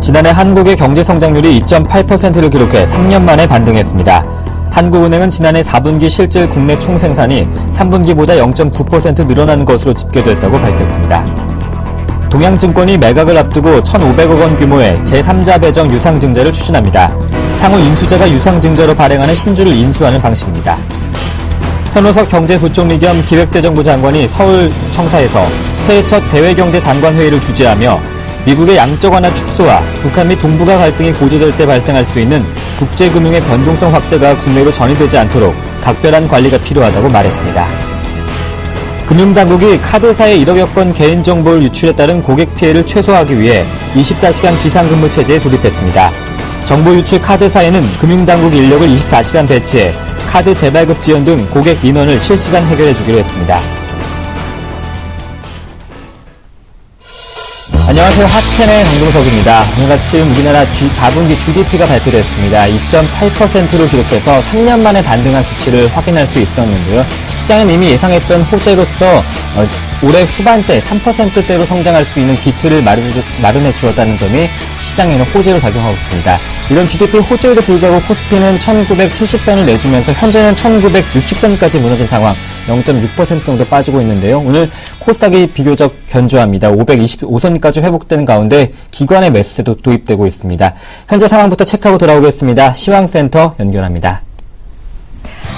지난해 한국의 경제 성장률이 2.8%를 기록해 3년 만에 반등했습니다. 한국은행은 지난해 4분기 실질 국내 총생산이 3분기보다 0.9% 늘어난 것으로 집계됐다고 밝혔습니다. 동양증권이 매각을 앞두고 1,500억 원 규모의 제3자 배정 유상증자를 추진합니다. 향후 인수자가 유상증자로 발행하는 신주를 인수하는 방식입니다. 현우석 경제부총리 겸 기획재정부 장관이 서울 청사에서 새해 첫 대외경제장관회의를 주재하며 미국의 양적 완화 축소와 북한 및 동북아 갈등이 고조될 때 발생할 수 있는 국제금융의 변동성 확대가 국내로 전이되지 않도록 각별한 관리가 필요하다고 말했습니다. 금융당국이 카드사의 1억여 건 개인정보를 유출에 따른 고객 피해를 최소화하기 위해 24시간 비상근무 체제에 돌입했습니다. 정보 유출 카드사에는 금융당국 인력을 24시간 배치해 카드 재발급 지연 등 고객 민원을 실시간 해결해주기로 했습니다. 안녕하세요. 핫텐의 강동석입니다. 오늘 아침 우리나라 4분기 GDP가 발표됐습니다. 2.8%로 기록해서 3년 만에 반등한 수치를 확인할 수 있었는데요. 시장은 이미 예상했던 호재로서 올해 후반대 3%대로 성장할 수 있는 기틀을 마련해 주었다는 점이 시장에는 호재로 작용하고 있습니다. 이런 GDP 호재에도 불구하고 코스피는 1970선을 내주면서 현재는 1960선까지 무너진 상황, 0.6% 정도 빠지고 있는데요. 오늘 코스닥이 비교적 견조합니다. 525선까지 회복되는 가운데 기관의 매수세도 도입되고 있습니다. 현재 상황부터 체크하고 돌아오겠습니다. 시황센터 연결합니다.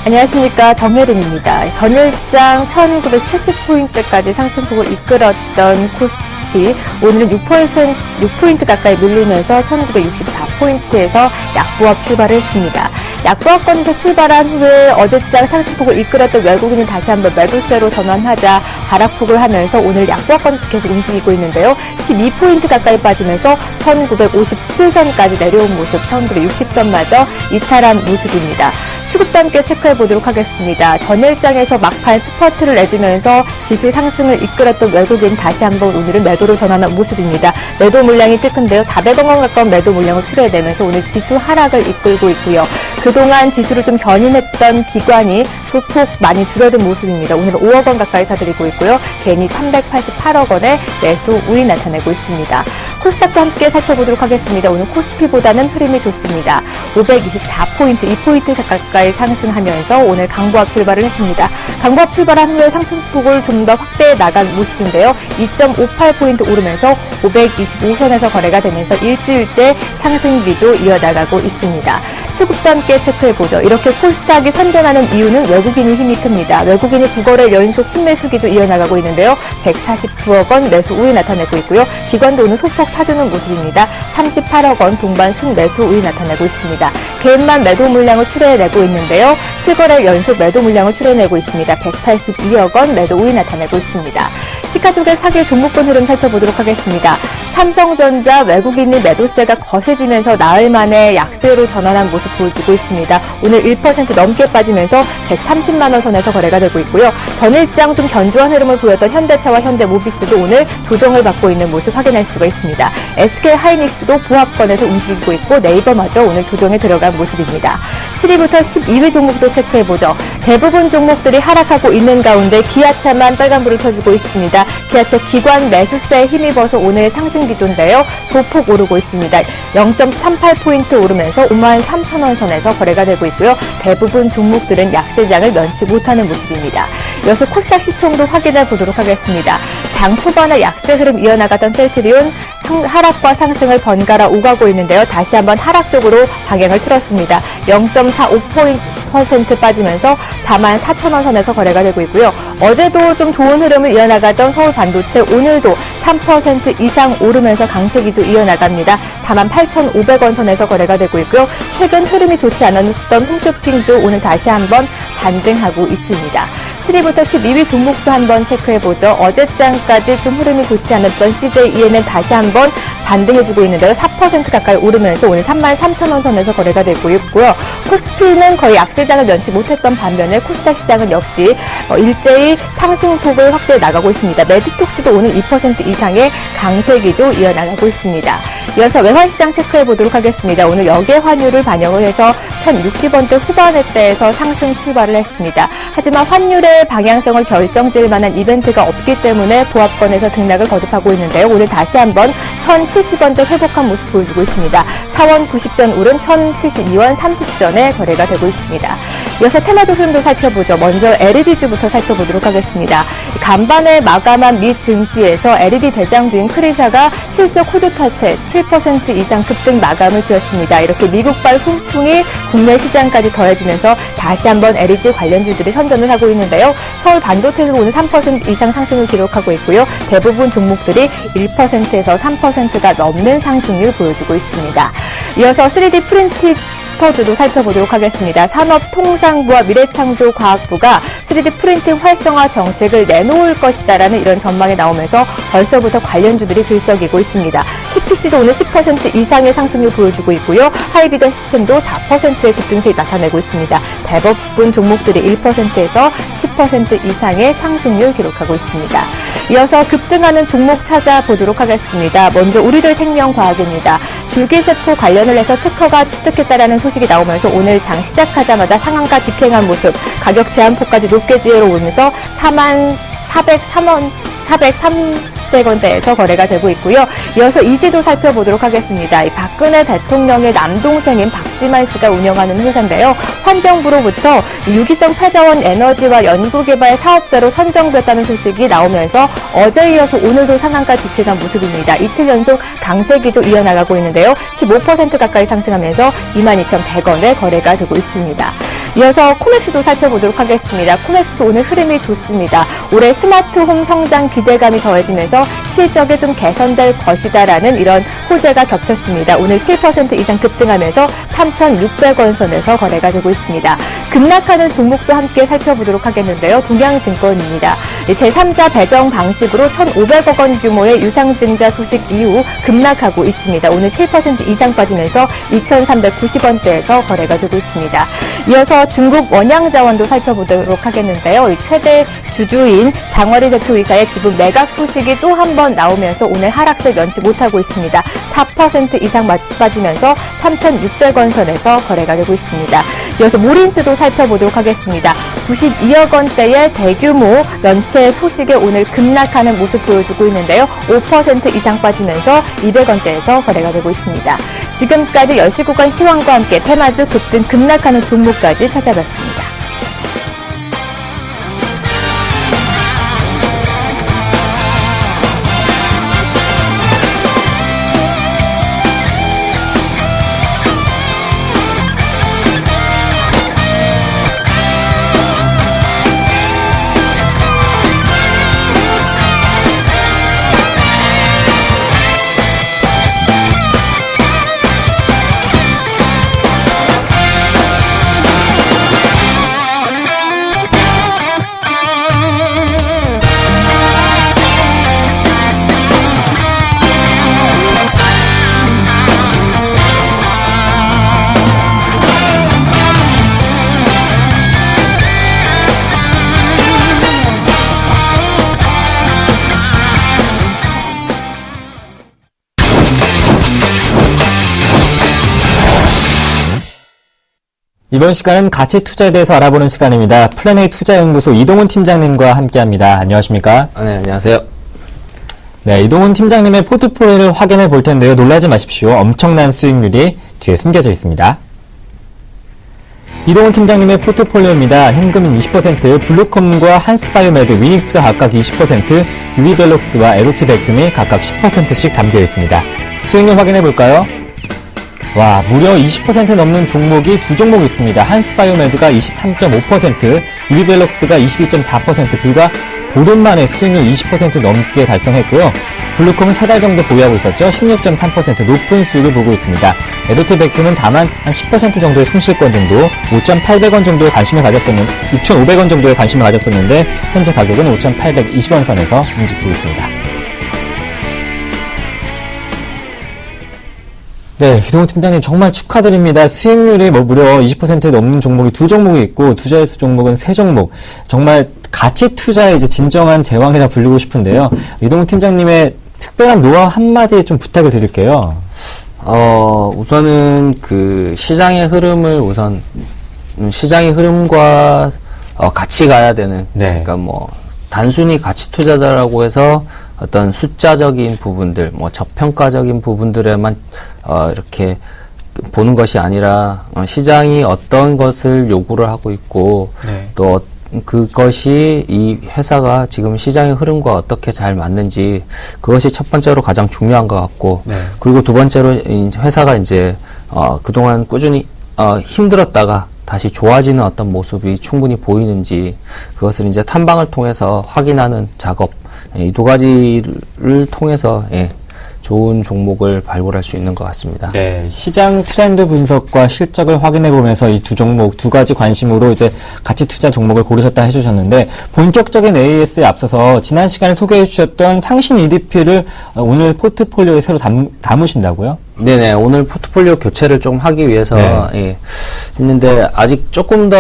안녕하십니까. 정혜림입니다. 전일장 1970포인트까지 상승폭을 이끌었던 코스피 오늘은 6포인트 가까이 밀리면서 1964포인트에서 약보합 출발을 했습니다. 약보합권에서 출발한 후에 어제장 상승폭을 이끌었던 외국인은 다시 한번 매도세로 전환하자 하락폭을 하면서 오늘 약보합권에서 계속 움직이고 있는데요. 12포인트 가까이 빠지면서 1957선까지 내려온 모습, 1960선마저 이탈한 모습입니다. 수급도 함께 체크해보도록 하겠습니다. 전일장에서 막판 스퍼트를 내주면서 지수 상승을 이끌었던 외국인 다시 한번 오늘은 매도로 전환한 모습입니다. 매도 물량이 꽤 큰데요. 400억 원 가까운 매도 물량을 출회되면서 오늘 지수 하락을 이끌고 있고요. 그동안 지수를 좀 견인했던 기관이 소폭 많이 줄어든 모습입니다. 오늘은 5억 원 가까이 사들이고 있고요. 개인이 388억 원의 매수 우위 나타내고 있습니다. 코스닥도 함께 살펴보도록 하겠습니다. 오늘 코스피보다는 흐름이 좋습니다. 524포인트, 2포인트 가까이 상승하면서 오늘 강보합 출발을 했습니다. 강보합 출발한 후에 상승폭을 좀 더 확대해 나간 모습인데요. 2.58포인트 오르면서 525선에서 거래가 되면서 일주일째 상승 기조 이어나가고 있습니다. 수급도 함께 체크해보죠. 이렇게 코스닥이 선전하는 이유는 외국인이 힘이 큽니다. 외국인이 9거래 연속 순매수 기조 이어나가고 있는데요. 149억 원 매수 우위 나타내고 있고요. 기관도 오늘 소폭 사주는 모습입니다. 38억 원 동반 순매수 우위 나타내고 있습니다. 개인만 매도 물량을 출해내고 있는데요. 실거래 연속 매도 물량을 출해내고 있습니다. 182억 원 매도 우위 나타내고 있습니다. 시가총액 사기 종목군 흐름 살펴보도록 하겠습니다. 삼성전자 외국인의 매도세가 거세지면서 나흘 만에 약세로 전환한 모습 보여주고 있습니다. 오늘 1% 넘게 빠지면서 130만 원 선에서 거래가 되고 있고요. 전일장 좀 견조한 흐름을 보였던 현대차와 현대모비스도 오늘 조정을 받고 있는 모습 확인할 수가 있습니다. SK하이닉스도 보합권에서 움직이고 있고 네이버마저 오늘 조정에 들어간 모습입니다. 7위부터 12위 종목도 체크해보죠. 대부분 종목들이 하락하고 있는 가운데 기아차만 빨간불을 켜주고 있습니다. 기아차 기관 매수세에 힘입어서 오늘 상승 기조인데요. 소폭 오르고 있습니다. 0.38포인트 오르면서 53,000원 선에서 거래가 되고 있고요. 대부분 종목들은 약세장을 면치 못하는 모습입니다. 이어서 코스닥 시총도 확인해 보도록 하겠습니다. 장 초반에 약세 흐름 이어나가던 셀트리온 하락과 상승을 번갈아 오가고 있는데요. 다시 한번 하락 쪽으로 방향을 틀었습니다. 0.45% 빠지면서 44,000원 선에서 거래가 되고 있고요. 어제도 좀 좋은 흐름을 이어나가던 서울 반도체 오늘도 3% 이상 오르면서 강세 기조 이어나갑니다. 48,500원 선에서 거래가 되고 있고요. 최근 흐름이 좋지 않았던 홈쇼핑주 오늘 다시 한번 반등하고 있습니다. 7위부터 12위 종목도 한번 체크해보죠. 어제장까지 좀 흐름이 좋지 않았던 CJEN은 다시 한번 반등해주고 있는데요. 4% 가까이 오르면서 오늘 33,000원 선에서 거래가 되고 있고요. 코스피는 거의 약세장을 면치 못했던 반면에 코스닥 시장은 역시 일제히 상승폭을 확대해 나가고 있습니다. 메디톡스도 오늘 2% 이상의 강세 기조 이어나가고 있습니다. 이어서 외환시장 체크해 보도록 하겠습니다. 오늘 역외 환율을 반영을 해서 1060원대 후반대에서 상승 출발을 했습니다. 하지만 환율의 방향성을 결정질 만한 이벤트가 없기 때문에 보합권에서 등락을 거듭하고 있는데요. 오늘 다시 한번 1070원대 회복한 모습 보여주고 있습니다. 4원 90전 오른 1072원 30전에 거래가 되고 있습니다. 이어서 테마조선도 살펴보죠. 먼저 LED주부터 살펴보도록 하겠습니다. 간밤에 마감한 미 증시에서 LED 대장주인 크리사가 실적 호조 탈퇴 7% 이상 급등 마감을 지었습니다. 이렇게 미국발 훈풍이 국내 시장까지 더해지면서 다시 한번 LED 관련주들이 선전을 하고 있는데요. 서울 반도체도 오늘 3% 이상 상승을 기록하고 있고요. 대부분 종목들이 1%에서 3%가 넘는 상승률 보여주고 있습니다. 이어서 3D 프린터주도 살펴보도록 하겠습니다. 산업통상부와 미래창조과학부가 3D 프린팅 활성화 정책을 내놓을 것이다라는 이런 전망이 나오면서 벌써부터 관련주들이 들썩이고 있습니다. TPC도 오늘 10% 이상의 상승률 보여주고 있고요. 하이비전 시스템도 4%의 급등세를 나타내고 있습니다. 대부분 종목들이 1%에서 10% 이상의 상승률 기록하고 있습니다. 이어서 급등하는 종목 찾아보도록 하겠습니다. 먼저 우리들 생명과학입니다. 줄기세포 관련을 해서 특허가 취득했다라는 소식이 나오면서 오늘 장 시작하자마자 상한가 집행한 모습, 가격 제한폭까지 높게 뛰어오르면서 4,300원대에서 거래가 되고 있고요. 이어서 이지도 살펴보도록 하겠습니다. 이 박근혜 대통령의 남동생인 박지만 씨가 운영하는 회사인데요. 환경부로부터 유기성 폐자원 에너지와 연구개발 사업자로 선정됐다는 소식이 나오면서 어제 이어서 오늘도 상한가 집행한 모습입니다. 이틀 연속 강세 기조 이어나가고 있는데요. 15% 가까이 상승하면서 22,100원에 거래가 되고 있습니다. 이어서 코맥스도 살펴보도록 하겠습니다. 코맥스도 오늘 흐름이 좋습니다. 올해 스마트홈 성장 기대감이 더해지면서 실적이 좀 개선될 것이다라는 이런 호재가 겹쳤습니다. 오늘 7% 이상 급등하면서 3,600원 선에서 거래가 되고 있습니다. 급락하는 종목도 함께 살펴보도록 하겠는데요. 동양증권입니다. 제3자 배정 방식으로 1,500억 원 규모의 유상증자 소식 이후 급락하고 있습니다. 오늘 7% 이상 빠지면서 2,390원대에서 거래가 되고 있습니다. 이어서 중국 원양자원도 살펴보도록 하겠는데요. 최대 주주인 장원희 대표이사의 지분 매각 소식이 또 한 번 나오면서 오늘 하락세 면치 못하고 있습니다. 4% 이상 빠지면서 3,600원 선에서 거래가 되고 있습니다. 이어서 모린스도 살펴보도록 하겠습니다. 92억 원대의 대규모 면체 소식에 오늘 급락하는 모습 보여주고 있는데요. 5% 이상 빠지면서 200원대에서 거래가 되고 있습니다. 지금까지 10시 구간 시황과 함께 테마주 급등 급락하는 종목까지 찾아봤습니다. 이번 시간은 가치 투자에 대해서 알아보는 시간입니다. 플랜A 투자연구소 이동훈 팀장님과 함께합니다. 안녕하십니까? 네, 안녕하세요. 네, 이동훈 팀장님의 포트폴리오를 확인해 볼 텐데요. 놀라지 마십시오. 엄청난 수익률이 뒤에 숨겨져 있습니다. 이동훈 팀장님의 포트폴리오입니다. 현금인 20%, 블루컴과 한스바이오메드, 위닉스가 각각 20%, 유비벨록스와 에로티백툼이 각각 10%씩 담겨 있습니다. 수익률 확인해 볼까요? 와, 무려 20% 넘는 종목이 두 종목 있습니다. 한스바이오메드가 23.5%, 유비벨록스가 22.4%, 불과 보름 만에 수익률 20% 넘게 달성했고요. 블루컴은 3달 정도 보유하고 있었죠. 16.3% 높은 수익을 보고 있습니다. 에도트백트는 다만 한 10% 정도의 손실권 정도, 5,800원 정도의 관심을 가졌었는데, 6,500원 정도의 관심을 가졌었는데, 현재 가격은 5,820원 선에서 움직이고 있습니다. 네, 이동훈 팀장님 정말 축하드립니다. 수익률이 무려 20% 넘는 종목이 두 종목이 있고 투자일수 종목은 세 종목. 정말 가치 투자의 이제 진정한 제왕이라 불리고 싶은데요. 이동훈 팀장님의 특별한 노하우 한마디 좀 부탁을 드릴게요. 우선은 그 시장의 흐름을 시장의 흐름과 같이 가야 되는. 네. 그러니까 뭐 단순히 가치 투자자라고 해서 어떤 숫자적인 부분들, 뭐 저평가적인 부분들에만 이렇게 보는 것이 아니라 시장이 어떤 것을 요구를 하고 있고 네. 또 그것이 이 회사가 지금 시장의 흐름과 어떻게 잘 맞는지 그것이 첫 번째로 가장 중요한 것 같고 네. 그리고 두 번째로 회사가 이제 그동안 꾸준히 힘들었다가 다시 좋아지는 어떤 모습이 충분히 보이는지 그것을 이제 탐방을 통해서 확인하는 작업 이 두 가지를 통해서 좋은 종목을 발굴할 수 있는 것 같습니다. 네, 시장 트렌드 분석과 실적을 확인해 보면서 이 두 종목 두 가지 관심으로 이제 가치 투자 종목을 고르셨다 해주셨는데 본격적인 AS에 앞서서 지난 시간에 소개해 주셨던 상신 EDP를 오늘 포트폴리오에 새로 담으신다고요? 네네, 오늘 포트폴리오 교체를 좀 하기 위해서 네. 했는데 아직 조금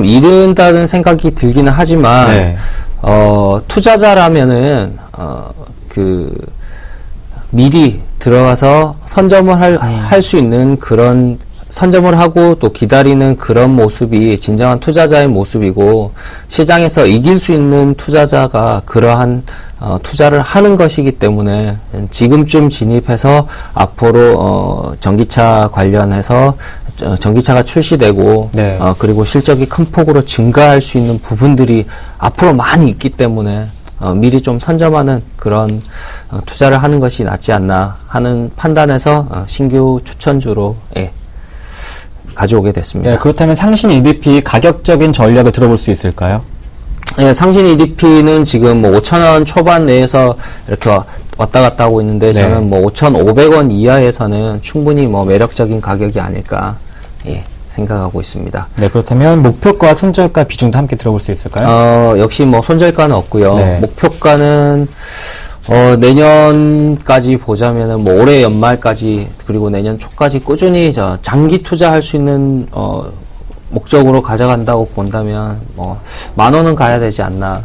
이른다는 생각이 들기는 하지만 네. 투자자라면은 미리 들어가서 선점을 할 수 있는 그런 선점을 하고 또 기다리는 그런 모습이 진정한 투자자의 모습이고 시장에서 이길 수 있는 투자자가 그러한 투자를 하는 것이기 때문에 지금쯤 진입해서 앞으로 전기차 관련해서 전기차가 출시되고 네. 그리고 실적이 큰 폭으로 증가할 수 있는 부분들이 앞으로 많이 있기 때문에 미리 좀 선점하는 그런 투자를 하는 것이 낫지 않나 하는 판단에서 신규 추천주로 가져오게 됐습니다. 네, 그렇다면 상신 EDP 가격적인 전략을 들어볼 수 있을까요? 네, 상신 EDP는 지금 뭐 5,000원 초반 내에서 이렇게 왔다 갔다 하고 있는데 네. 저는 뭐 5,500원 이하에서는 충분히 뭐 매력적인 가격이 아닐까 생각하고 있습니다. 네, 그렇다면 목표가 손절가 비중도 함께 들어볼 수 있을까요? 역시 뭐 손절가는 없고요. 네. 목표가는 내년까지 보자면은 뭐 올해 연말까지 그리고 내년 초까지 꾸준히 장기 투자할 수 있는 목적으로 가져간다고 본다면 뭐 10,000원은 가야 되지 않나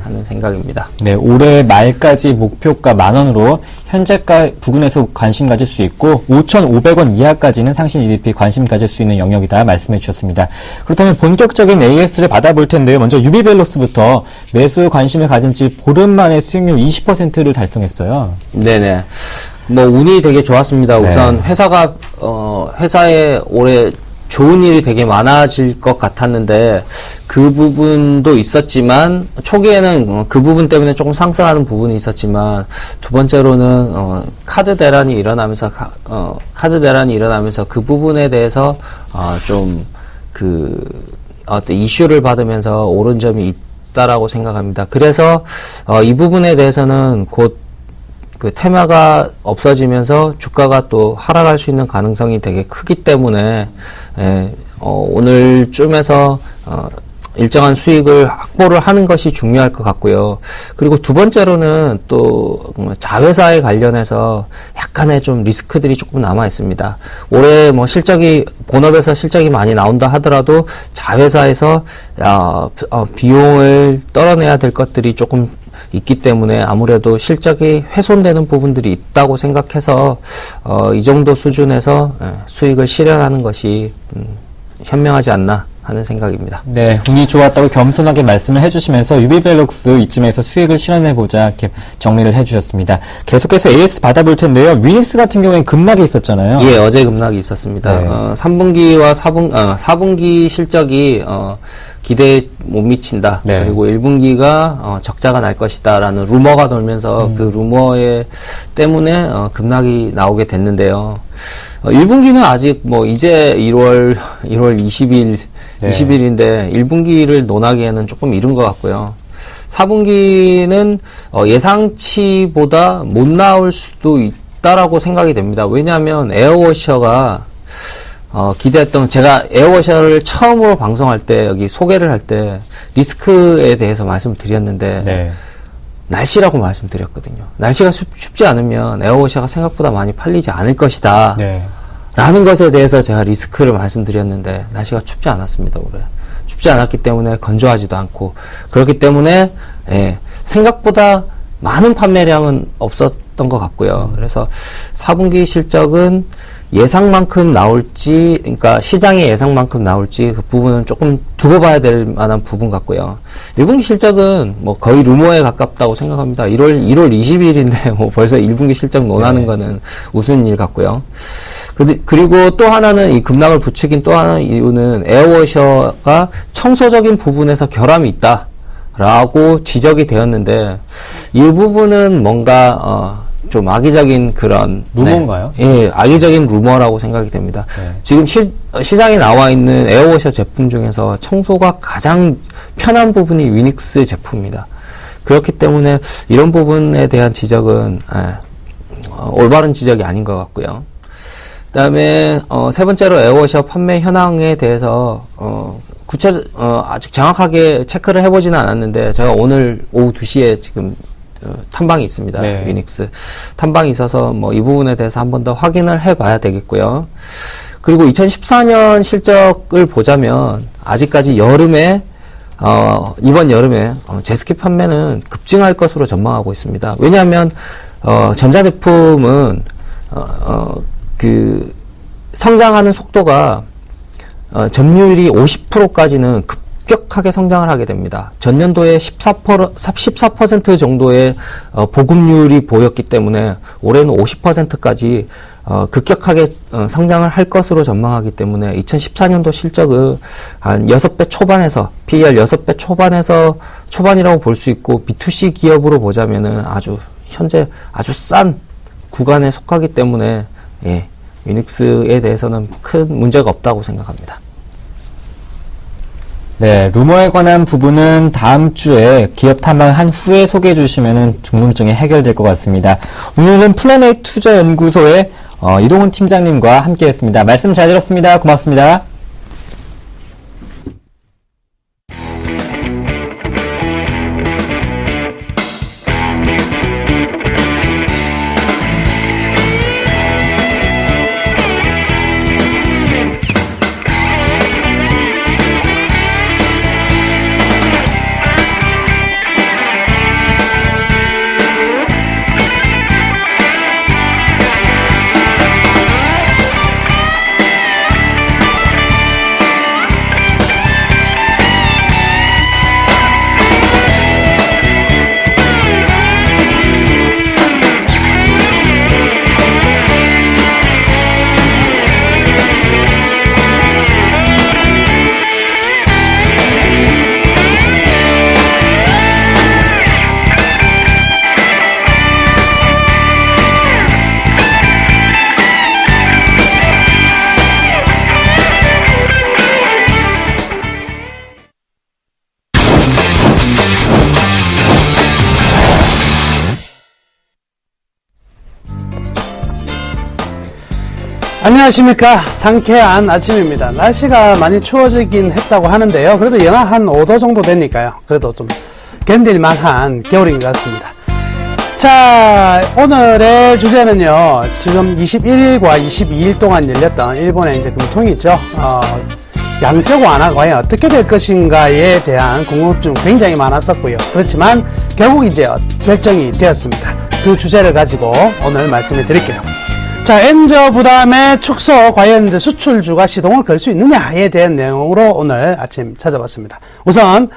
하는 생각입니다. 네, 올해 말까지 목표가 10,000원으로 현재가 부근에서 관심 가질 수 있고 5,500원 이하까지는 상신 EDP 관심 가질 수 있는 영역이다 말씀해 주셨습니다. 그렇다면 본격적인 AS를 받아볼 텐데요. 먼저 유비밸런스부터 매수 관심을 가진 지 보름 만에 수익률 20%를 달성했어요. 네네. 뭐 운이 되게 좋았습니다. 네. 우선 회사에 올해 좋은 일이 되게 많아질 것 같았는데 그 부분도 있었지만 초기에는 그 부분 때문에 조금 상승하는 부분이 있었지만 두 번째로는 카드 대란이 일어나면서 그 부분에 대해서 좀 어떤 이슈를 받으면서 오른 점이 있다라고 생각합니다. 그래서 이 부분에 대해서는 곧 그 테마가 없어지면서 주가가 또 하락할 수 있는 가능성이 되게 크기 때문에 오늘쯤에서 일정한 수익을 확보를 하는 것이 중요할 것 같고요. 그리고 두 번째로는 또 자회사에 관련해서 약간의 좀 리스크들이 조금 남아 있습니다. 올해 뭐 본업에서 실적이 많이 나온다 하더라도 자회사에서 비용을 떨어내야 될 것들이 조금 있기 때문에 아무래도 실적이 훼손되는 부분들이 있다고 생각해서 이 정도 수준에서 수익을 실현하는 것이 현명하지 않나 하는 생각입니다. 네, 운이 좋았다고 겸손하게 말씀을 해주시면서 유비밸런스 이쯤에서 수익을 실현해보자 이렇게 정리를 해주셨습니다. 계속해서 AS 받아볼 텐데요. 위닉스 같은 경우에는 급락이 있었잖아요. 예, 어제 급락이 있었습니다. 네. 3분기와 4분기 실적이 기대에 못 미친다. 네. 그리고 1분기가 적자가 날 것이다라는 루머가 돌면서 그 루머에 때문에 급락이 나오게 됐는데요. 1분기는 아직 뭐 이제 1월 20일, 네. 20일인데 1분기를 논하기에는 조금 이른 것 같고요. 4분기는 예상치보다 못 나올 수도 있다라고 생각이 됩니다. 왜냐하면 에어워셔가 제가 에어워셔를 처음으로 방송할 때, 여기 소개를 할 때, 리스크에 대해서 말씀드렸는데, 네. 날씨라고 말씀드렸거든요. 날씨가 춥지 않으면 에어워셔가 생각보다 많이 팔리지 않을 것이다. 네. 라는 것에 대해서 제가 리스크를 말씀드렸는데, 날씨가 춥지 않았습니다, 올해. 춥지 않았기 때문에 건조하지도 않고, 그렇기 때문에, 생각보다 많은 판매량은 것 같고요. 그래서 4분기 실적은 예상만큼 나올지, 그러니까 시장의 예상만큼 나올지 그 부분은 조금 두고 봐야 될 만한 부분 같고요. 1분기 실적은 뭐 거의 루머에 가깝다고 생각합니다. 1월 20일인데 뭐 벌써 1분기 실적 논하는 거는 우스운 일 같고요. 그리고 또 하나는 이 급락을 부추긴 또 하나의 이유는 에어워셔가 청소적인 부분에서 결함이 있다라고 지적이 되었는데 이 부분은 뭔가 좀 악의적인 그런 루머인가요? 네, 예, 악의적인 루머라고 생각이 됩니다. 네. 지금 시장에 나와 있는 에어워셔 제품 중에서 청소가 가장 편한 부분이 위닉스 제품입니다. 그렇기 때문에 이런 부분에 대한 지적은 올바른 지적이 아닌 것 같고요. 그다음에 세 번째로 에어워셔 판매 현황에 대해서 아주 정확하게 체크를 해보지는 않았는데 제가 오늘 오후 2시에 지금 탐방이 있습니다. 네. 위닉스 탐방이 있어서 뭐 이 부분에 대해서 한 번 더 확인을 해봐야 되겠고요. 그리고 2014년 실적을 보자면 아직까지 여름에 이번 여름에 제스키 판매는 급증할 것으로 전망하고 있습니다. 왜냐하면 전자제품은 그 성장하는 속도가 점유율이 50%까지는 급격하게 성장을 하게 됩니다. 전년도에 14% 정도의 보급률이 보였기 때문에 올해는 50%까지 급격하게 성장을 할 것으로 전망하기 때문에 2014년도 실적은 한 6배 초반에서 PER 6배 초반이라고 볼 수 있고 B2C 기업으로 보자면은 현재 아주 싼 구간에 속하기 때문에 위닉스에 대해서는 큰 문제가 없다고 생각합니다. 네, 루머에 관한 부분은 다음 주에 기업 탐방한 후에 소개해 주시면 궁금증이 해결될 것 같습니다. 오늘은 플래닛 투자연구소의 이동훈 팀장님과 함께 했습니다. 말씀 잘 들었습니다. 고맙습니다. 안녕하십니까. 상쾌한 아침입니다. 날씨가 많이 추워지긴 했다고 하는데요. 그래도 영하 한 5도 정도 되니까요. 그래도 좀 견딜만한 겨울인 것 같습니다. 자, 오늘의 주제는요. 지금 21일과 22일 동안 열렸던 일본의 이제 금통이 있죠. 양적 완화가 과연 어떻게 될 것인가에 대한 궁금증 굉장히 많았었고요. 그렇지만 결국 이제 결정이 되었습니다. 그 주제를 가지고 오늘 말씀을 드릴게요. 자, 엔저 부담의 축소, 과연 이제 수출주가 시동을 걸 수 있느냐에 대한 내용으로 오늘 아침 찾아봤습니다. 우선,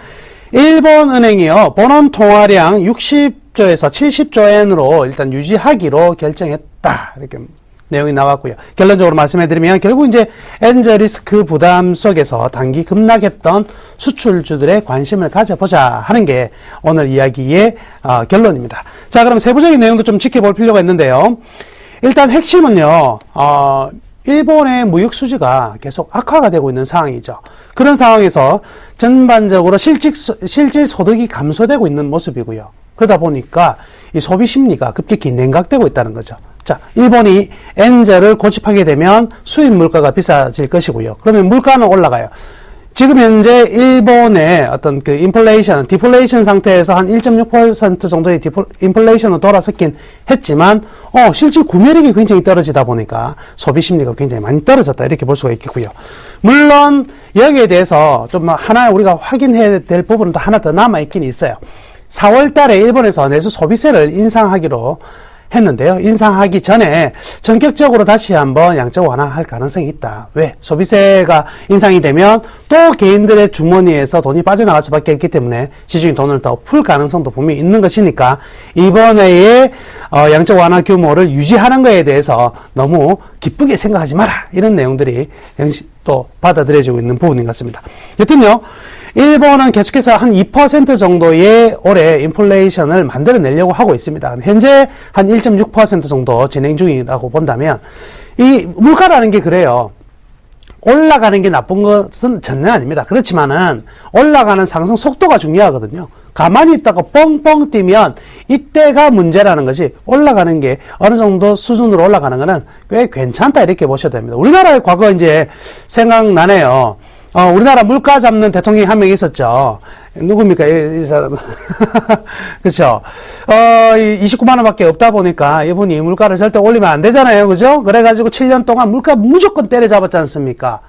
일본은행이요, 본원 통화량 60조에서 70조 엔으로 일단 유지하기로 결정했다. 이렇게 내용이 나왔고요. 결론적으로 말씀해드리면, 결국 이제 엔저 리스크 부담 속에서 단기 급락했던 수출주들의 관심을 가져보자 하는 게 오늘 이야기의 결론입니다. 자, 그럼 세부적인 내용도 좀 지켜볼 필요가 있는데요. 일단 핵심은요, 일본의 무역 수지가 계속 악화가 되고 있는 상황이죠. 그런 상황에서 전반적으로 실질 소득이 감소되고 있는 모습이고요. 그러다 보니까 이 소비 심리가 급격히 냉각되고 있다는 거죠. 자, 일본이 엔저를 고집하게 되면 수입 물가가 비싸질 것이고요. 그러면 물가는 올라가요. 지금 현재 일본의 어떤 그 인플레이션, 디플레이션 상태에서 한 1.6% 정도의 인플레이션으로 돌아섰긴 했지만, 실질 구매력이 굉장히 떨어지다 보니까 소비 심리가 굉장히 많이 떨어졌다. 이렇게 볼 수가 있겠고요. 물론, 여기에 대해서 좀 하나 우리가 확인해야 될 부분도 하나 더 남아있긴 있어요. 4월 달에 일본에서 내수 소비세를 인상하기로 했는데요. 인상하기 전에 전격적으로 다시 한번 양적 완화할 가능성이 있다. 왜? 소비세가 인상이 되면 또 개인들의 주머니에서 돈이 빠져나갈 수밖에 없기 때문에 시중에 돈을 더 풀 가능성도 분명히 있는 것이니까 이번에의 양적 완화 규모를 유지하는 것에 대해서 너무 기쁘게 생각하지 마라. 이런 내용들이 또 받아들여지고 있는 부분인 것 같습니다. 여튼요, 일본은 계속해서 한 2% 정도의 올해 인플레이션을 만들어내려고 하고 있습니다. 현재 한 1.6% 정도 진행 중이라고 본다면, 이 물가라는 게 그래요. 올라가는 게 나쁜 것은 전혀 아닙니다. 그렇지만은 올라가는 상승 속도가 중요하거든요. 가만히 있다가 뻥뻥 뛰면 이때가 문제라는 것이, 올라가는 게 어느 정도 수준으로 올라가는 거는 꽤 괜찮다 이렇게 보셔야 됩니다. 우리나라의 과거 이제 생각나네요. 우리나라 물가 잡는 대통령이 한 명 있었죠. 누굽니까, 이 사람. 그쵸. 29만 원밖에 없다 보니까 이분이 물가를 절대 올리면 안 되잖아요. 그죠? 그래가지고 7년 동안 물가 무조건 때려잡았지 않습니까?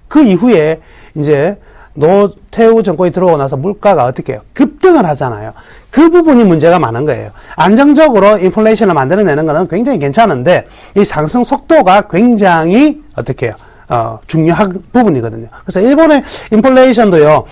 그 이후에 이제 노태우 정권이 들어오고 나서 물가가 어떻게 해요? 급등을 하잖아요. 그 부분이 문제가 많은 거예요. 안정적으로 인플레이션을 만들어내는 거는 굉장히 괜찮은데, 이 상승 속도가 굉장히 어떻게 해요? 중요한 부분이거든요. 그래서 일본의 인플레이션도요,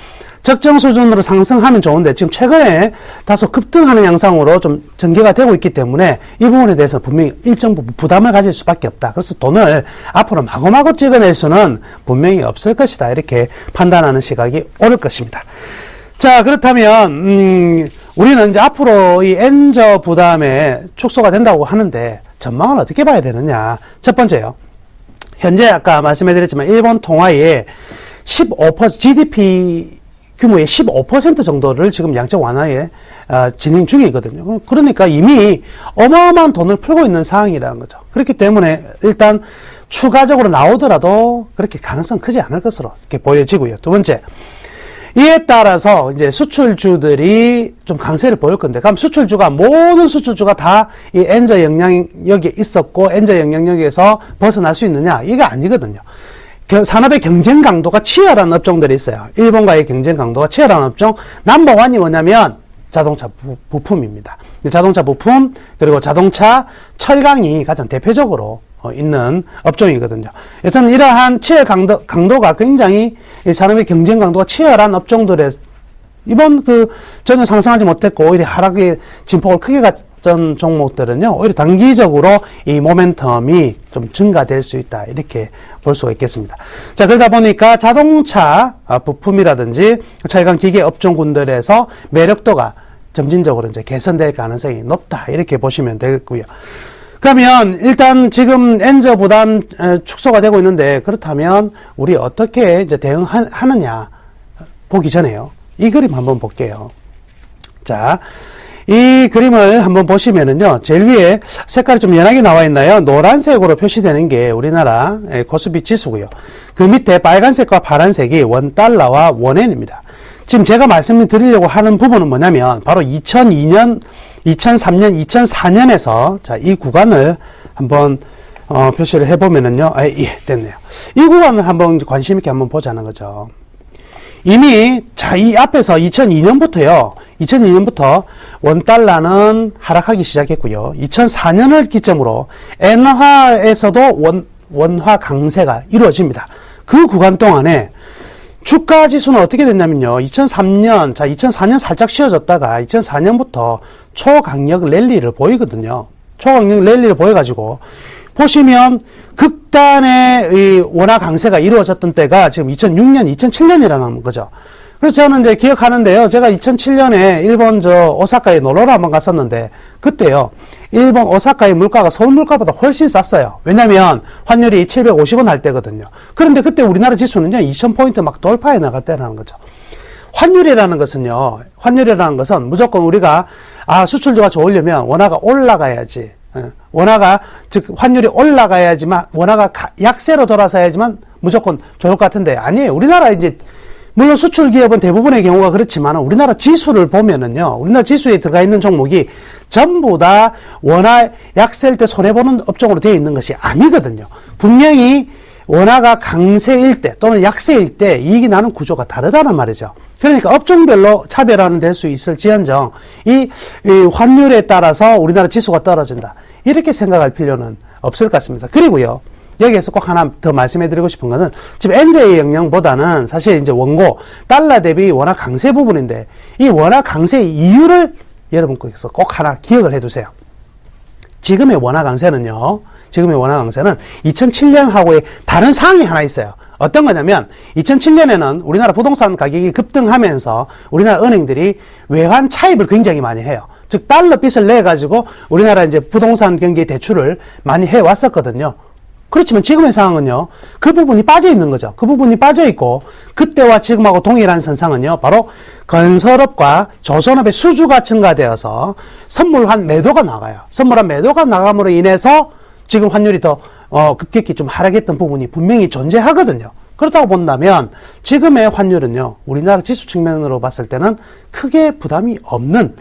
적정 수준으로 상승하면 좋은데 지금 최근에 다소 급등하는 양상으로 좀 전개가 되고 있기 때문에 이 부분에 대해서 분명히 일정 부분 부담을 가질 수밖에 없다. 그래서 돈을 앞으로 마구마구 찍어낼 수는 분명히 없을 것이다. 이렇게 판단하는 시각이 옳을 것입니다. 자, 그렇다면 우리는 이제 앞으로 이 엔저 부담에 축소가 된다고 하는데 전망은 어떻게 봐야 되느냐. 첫 번째요. 현재 아까 말씀해드렸지만 일본 통화의 15% GDP 규모의 15% 정도를 지금 양적 완화에 진행 중이거든요. 그러니까 이미 어마어마한 돈을 풀고 있는 상황이라는 거죠. 그렇기 때문에 일단 추가적으로 나오더라도 그렇게 가능성 크지 않을 것으로 이렇게 보여지고요. 두 번째, 이에 따라서 이제 수출주들이 좀 강세를 보일 건데, 그럼 모든 수출주가 다 이 엔저 영향력에 있었고 엔저 영향력에서 벗어날 수 있느냐? 이게 아니거든요. 산업의 경쟁 강도가 치열한 업종들이 있어요. 일본과의 경쟁 강도가 치열한 업종, 넘버원이 뭐냐면 자동차 부품입니다. 자동차 부품, 그리고 자동차 철강이 가장 대표적으로 있는 업종이거든요. 여튼 이러한 치열 강도가 굉장히 이 산업의 경쟁 강도가 치열한 업종들의 이번 전혀 상승하지 못했고 오히려 하락의 진폭을 크게 갔던 종목들은요, 오히려 단기적으로 이 모멘텀이 좀 증가될 수 있다. 이렇게 볼 수가 있겠습니다. 자, 그러다 보니까 자동차 부품이라든지 철강 기계 업종군들에서 매력도가 점진적으로 이제 개선될 가능성이 높다. 이렇게 보시면 되겠고요. 그러면 일단 지금 엔저 부담 축소가 되고 있는데, 그렇다면 우리 어떻게 이제 대응하느냐 보기 전에요, 이 그림 한번 볼게요. 자, 이 그림을 한번 보시면은요, 제일 위에 색깔이 좀 연하게 나와 있나요? 노란색으로 표시되는 게 우리나라 코스피 지수고요. 그 밑에 빨간색과 파란색이 원달러와 원엔입니다. 지금 제가 말씀드리려고 하는 부분은 뭐냐면 바로 2002년, 2003년, 2004년에서 자, 이 구간을 한번 표시를 해보면은요, 예, 됐네요. 이 구간을 한번 관심 있게 한번 보자는 거죠. 이미 자, 이 앞에서 2002년부터 원달러는 하락하기 시작했고요. 2004년을 기점으로 엔화에서도 원화 강세가 이루어집니다. 그 구간 동안에 주가 지수는 어떻게 됐냐면요, 2004년 살짝 쉬어졌다가 2004년부터 초강력 랠리를 보이거든요. 초강력 랠리를 보여가지고 보시면 극단의 이 원화 강세가 이루어졌던 때가 지금 2006년, 2007년이라는 거죠. 그래서 저는 이제 기억하는데요, 제가 2007년에 일본 오사카에 놀러를 한번 갔었는데, 그때요, 일본 오사카의 물가가 서울 물가보다 훨씬 쌌어요. 왜냐면 환율이 750원 할 때거든요. 그런데 그때 우리나라 지수는요, 2000포인트 막 돌파해 나갈 때라는 거죠. 환율이라는 것은 무조건 우리가 수출주가 좋으려면 원화가 올라가야지, 즉 환율이 올라가야지만, 원화가 약세로 돌아서야지만 무조건 좋을 것 같은데 아니에요. 우리나라 이제 물론 수출 기업은 대부분의 경우가 그렇지만 우리나라 지수를 보면은요, 우리나라 지수에 들어가 있는 종목이 전부 다 원화 약세일 때 손해보는 업종으로 되어 있는 것이 아니거든요. 분명히 원화가 강세일 때 또는 약세일 때 이익이 나는 구조가 다르다는 말이죠. 그러니까 업종별로 차별화는 될 수 있을지언정 이 환율에 따라서 우리나라 지수가 떨어진다. 이렇게 생각할 필요는 없을 것 같습니다. 그리고요, 여기에서 꼭 하나 더 말씀해 드리고 싶은 거는 지금 엔저의 영향보다는 사실 이제 원고 달러 대비 워낙 강세 부분인데 이 워낙 강세의 이유를 여러분께서 꼭 하나 기억을 해 두세요. 지금의 원화 강세는요, 지금의 원화 강세는 2007년하고의 다른 상황이 하나 있어요. 어떤 거냐면 2007년에는 우리나라 부동산 가격이 급등하면서 우리나라 은행들이 외환 차입을 굉장히 많이 해요. 즉 달러 빚을 내 가지고 우리나라 이제 부동산 경기 대출을 많이 해 왔었거든요. 그렇지만 지금의 상황은요, 그 부분이 빠져 있는 거죠. 그 부분이 빠져 있고, 그때와 지금하고 동일한 선상은요, 바로 건설업과 조선업의 수주가 증가되어서 선물한 매도가 나가요. 선물한 매도가 나감으로 인해서 지금 환율이 더 급격히 좀 하락했던 부분이 분명히 존재하거든요. 그렇다고 본다면 지금의 환율은요, 우리나라 지수 측면으로 봤을 때는 크게 부담이 없는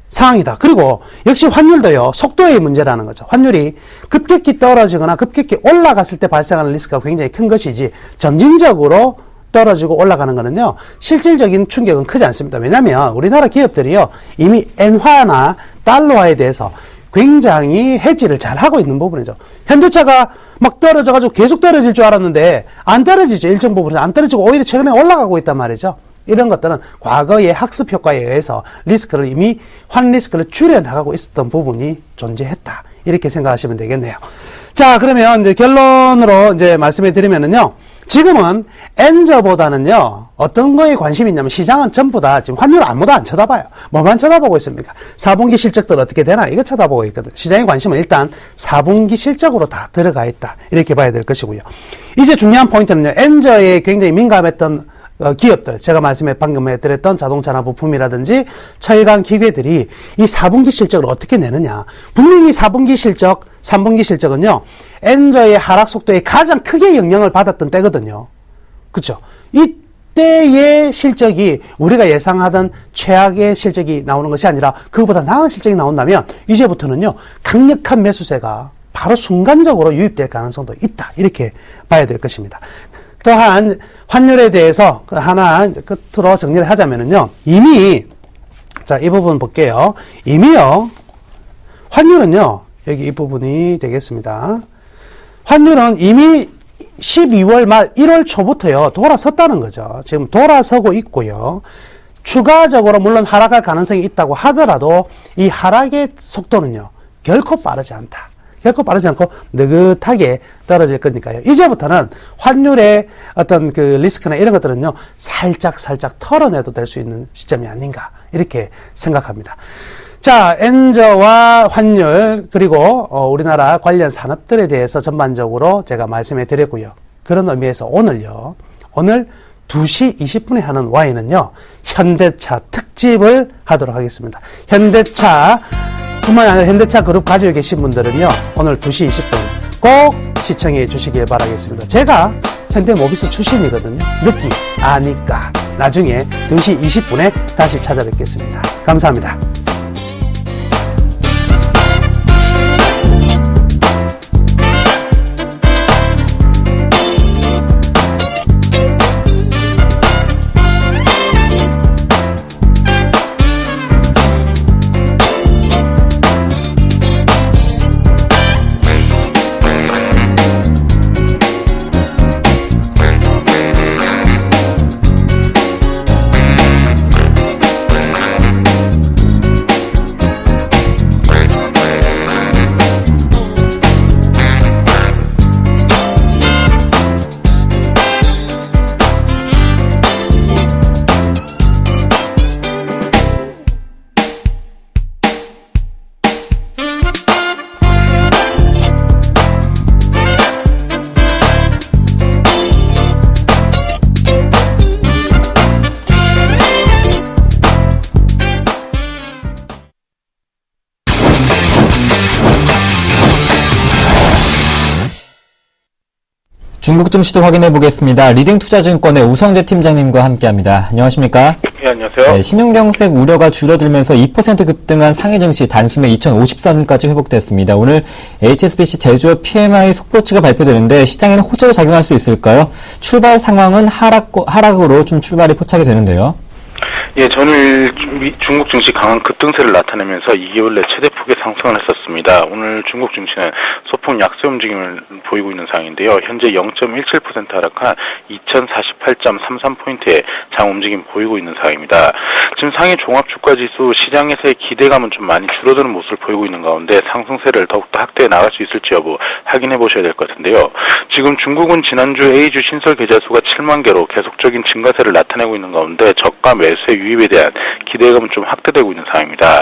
상황이다. 그리고 역시 환율도요, 속도의 문제라는 거죠. 환율이 급격히 떨어지거나 급격히 올라갔을 때 발생하는 리스크가 굉장히 큰 것이지, 점진적으로 떨어지고 올라가는 거는요, 실질적인 충격은 크지 않습니다. 왜냐하면 우리나라 기업들이요, 이미 엔화나 달러화에 대해서 굉장히 해지를 잘 하고 있는 부분이죠. 현대차가 막 떨어져가지고 계속 떨어질 줄 알았는데 안 떨어지죠. 일정 부분에서 안 떨어지고 오히려 최근에 올라가고 있단 말이죠. 이런 것들은 과거의 학습 효과에 의해서 리스크를 이미 환 리스크를 줄여나가고 있었던 부분이 존재했다. 이렇게 생각하시면 되겠네요. 자, 그러면 이제 결론으로 이제 말씀해 드리면은요, 지금은 엔저보다는요, 어떤 거에 관심이 있냐면 시장은 전부 다 지금 환율 아무도 안 쳐다봐요. 뭐만 쳐다보고 있습니까? 4분기 실적들 어떻게 되나? 이거 쳐다보고 있거든. 시장의 관심은 일단 4분기 실적으로 다 들어가 있다. 이렇게 봐야 될 것이고요. 이제 중요한 포인트는요, 엔저에 굉장히 민감했던 기업들, 제가 방금 해드렸던 자동차나 부품이라든지 철강 기계들이 이 4분기 실적을 어떻게 내느냐. 분명히 4분기 실적, 3분기 실적은요, 엔저의 하락 속도에 가장 크게 영향을 받았던 때거든요. 그쵸? 이때의 실적이 우리가 예상하던 최악의 실적이 나오는 것이 아니라 그거보다 나은 실적이 나온다면 이제부터는요, 강력한 매수세가 바로 순간적으로 유입될 가능성도 있다. 이렇게 봐야 될 것입니다. 또한 환율에 대해서 하나 끝으로 정리를 하자면은요, 이미, 자, 이 부분 볼게요. 이미요, 환율은요, 여기 이 부분이 되겠습니다. 환율은 이미 12월 말 1월 초부터요, 돌아섰다는 거죠. 지금 돌아서고 있고요. 추가적으로 물론 하락할 가능성이 있다고 하더라도 이 하락의 속도는요, 결코 빠르지 않다. 결코 빠르지 않고 느긋하게 떨어질 거니까요. 이제부터는 환율의 어떤 그 리스크나 이런 것들은요, 살짝 털어내도 될 수 있는 시점이 아닌가, 이렇게 생각합니다. 자, 엔저와 환율, 그리고 우리나라 관련 산업들에 대해서 전반적으로 제가 말씀해 드렸고요. 그런 의미에서 오늘요, 오늘 2시 20분에 하는 Y는요, 현대차 특집을 하도록 하겠습니다. 현대차 뿐만 아니라 현대차 그룹 가지고 계신 분들은요, 오늘 2시 20분 꼭 시청해 주시길 바라겠습니다. 제가 현대모비스 출신이거든요. 느낌 아니까 나중에 2시 20분에 다시 찾아뵙겠습니다. 감사합니다. 중국 증시도 확인해 보겠습니다. 리딩투자증권의 우성재 팀장님과 함께합니다. 안녕하십니까? 네, 안녕하세요. 네, 신용경색 우려가 줄어들면서 2% 급등한 상해 증시 단숨에 2050선까지 회복됐습니다. 오늘 HSBC 제조업 PMI 속보치가 발표되는데 시장에는 호재로 작용할 수 있을까요? 출발 상황은 하락으로 좀 출발이 포착이 되는데요. 예, 전일 중국 증시 강한 급등세를 나타내면서 2개월 내 최대 폭의 상승을 했었습니다. 오늘 중국 증시는 소폭 약세 움직임을 보이고 있는 상황인데요. 현재 0.17% 하락한 2048.33포인트의 장 움직임 보이고 있는 상황입니다. 지금 상해 종합주가지수 시장에서의 기대감은 좀 많이 줄어드는 모습을 보이고 있는 가운데 상승세를 더욱더 확대해 나갈 수 있을지 여부 확인해 보셔야 될 것 같은데요. 지금 중국은 지난주 A주 신설 계좌 수가 7만 개로 계속적인 증가세를 나타내고 있는 가운데 저가 매수의 유입에 대한 기대감은 좀 확대되고 있는 상황입니다.